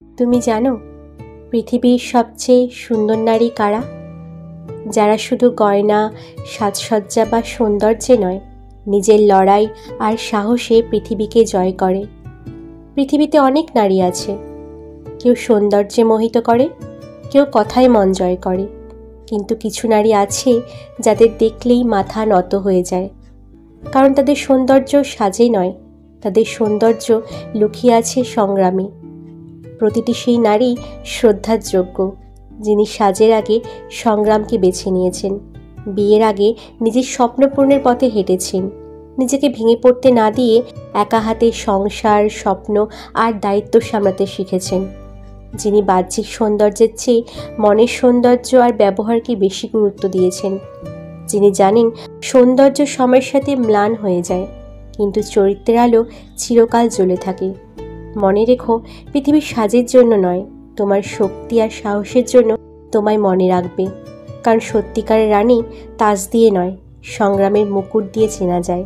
তুমি জানো পৃথিবীর সবচেয়ে সুন্দর নারী কারা? যারা শুধু গয়না, সাজসজ্জা বা সৌন্দর্যে নয়, নিজের লড়াই আর সাহসে পৃথিবীকে জয় করে। পৃথিবীতে অনেক নারী আছে, কেউ সৌন্দর্যে মোহিত করে, কেউ কথায় মন জয় করে, কিন্তু কিছু নারী আছে যাদের দেখলেই মাথা নত হয়ে যায়। কারণ তাদের সৌন্দর্য সাজে নয়, তাদের সৌন্দর্য লুকিয়ে আছে সংগ্রামে। প্রতিটি সেই নারী শ্রদ্ধার যোগ্য, যিনি সাজের আগে সংগ্রামকে বেছে নিয়েছেন, বিয়ের আগে নিজের স্বপ্ন পূরণের পথে হেঁটেছেন, নিজেকে ভেঙে পড়তে না দিয়ে একা হাতে সংসার, স্বপ্ন আর দায়িত্ব সামলাতে শিখেছেন, যিনি বাহ্যিক সৌন্দর্যের চেয়ে মনের সৌন্দর্য আর ব্যবহারকে বেশি গুরুত্ব দিয়েছেন, যিনি জানেন সৌন্দর্য সময়ের সাথে ম্লান হয়ে যায়, কিন্তু চরিত্রের আলো চিরকাল জ্বলে থাকে। মনে রেখো, পৃথিবীর সাজের জন্য নয়, তোমার শক্তি আর সাহসের জন্য তোমায় মনে রাখবে। কারণ সত্যিকারের রানী তাজ দিয়ে নয়, সংগ্রামের মুকুট দিয়ে চেনা যায়।